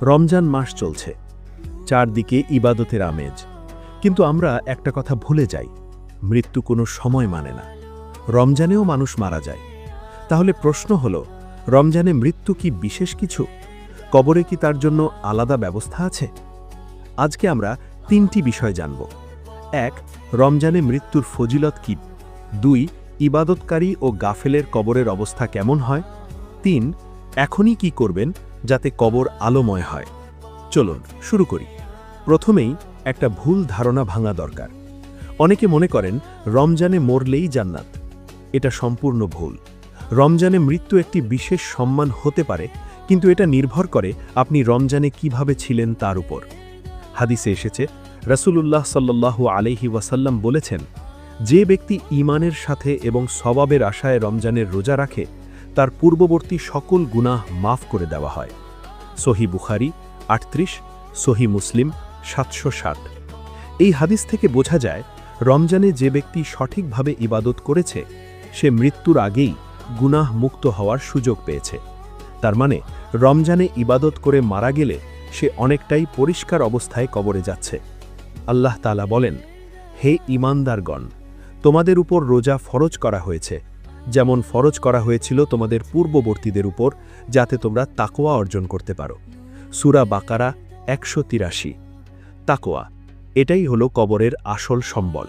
রমজান মাস চলছে, চারদিকে ইবাদতের আমেজ। কিন্তু আমরা একটা কথা ভুলে যাই, মৃত্যু কোনো সময় মানে না। রমজানেও মানুষ মারা যায়। তাহলে প্রশ্ন হলো, রমজানে মৃত্যু কি বিশেষ কিছু? কবরে কি তার জন্য আলাদা ব্যবস্থা আছে? আজকে আমরা 3টি বিষয় জানব। 1. রমজানে মৃত্যুর ফজিলত কি? 2. ইবাদতকারী ও গাফেলের কবরের অবস্থা কেমন হয়? 3. এখনই কি করবেন যাতে কবর আলোময় হয়? চলুন শুরু করি। প্রথমেই একটা ভুল ধারণা ভাঙা দরকার। অনেকে মনে করেন রমজানে মরলেই জান্নাত। এটা সম্পূর্ণ ভুল। রমজানে মৃত্যু একটি বিশেষ সম্মান হতে পারে, কিন্তু এটা নির্ভর করে আপনি রমজানে কিভাবে ছিলেন তার উপর। হাদিসে এসেছে, রাসূলুল্লাহ সাল্লাল্লাহু আলাইহি ওয়াসাল্লাম বলেছেন, যে ব্যক্তি ঈমানের সাথে এবং সওয়াবের আশায় রমজানের রোজা রাখে, তার পূর্ববর্তী সকল গুনাহ মাফ করে দেওয়া হয়। সহিহ বুখারী 38, সহিহ মুসলিম 760। এই হাদিস থেকে বোঝা যায়, রমজানে যে ব্যক্তি সঠিকভাবে ইবাদত করেছে, সে মৃত্যুর আগেই গুনাহ মুক্ত হওয়ার সুযোগ পেয়েছে। তার মানে রমজানে ইবাদত করে মারা গেলে সে অনেকটাই পরিষ্কার অবস্থায় কবরে যাচ্ছে। আল্লাহ তাআলা বলেন, হে ঈমানদারগণ, তোমাদের উপর রোজা ফরজ করা হয়েছে, যেমন ফরজ করা হয়েছিল তোমাদের পূর্ববর্তীদের উপর, যাতে তোমরা তাকওয়া অর্জন করতে পারো। সূরা বাকারা 183। তাকওয়া, এটাই হলো কবরের আসল সম্বল।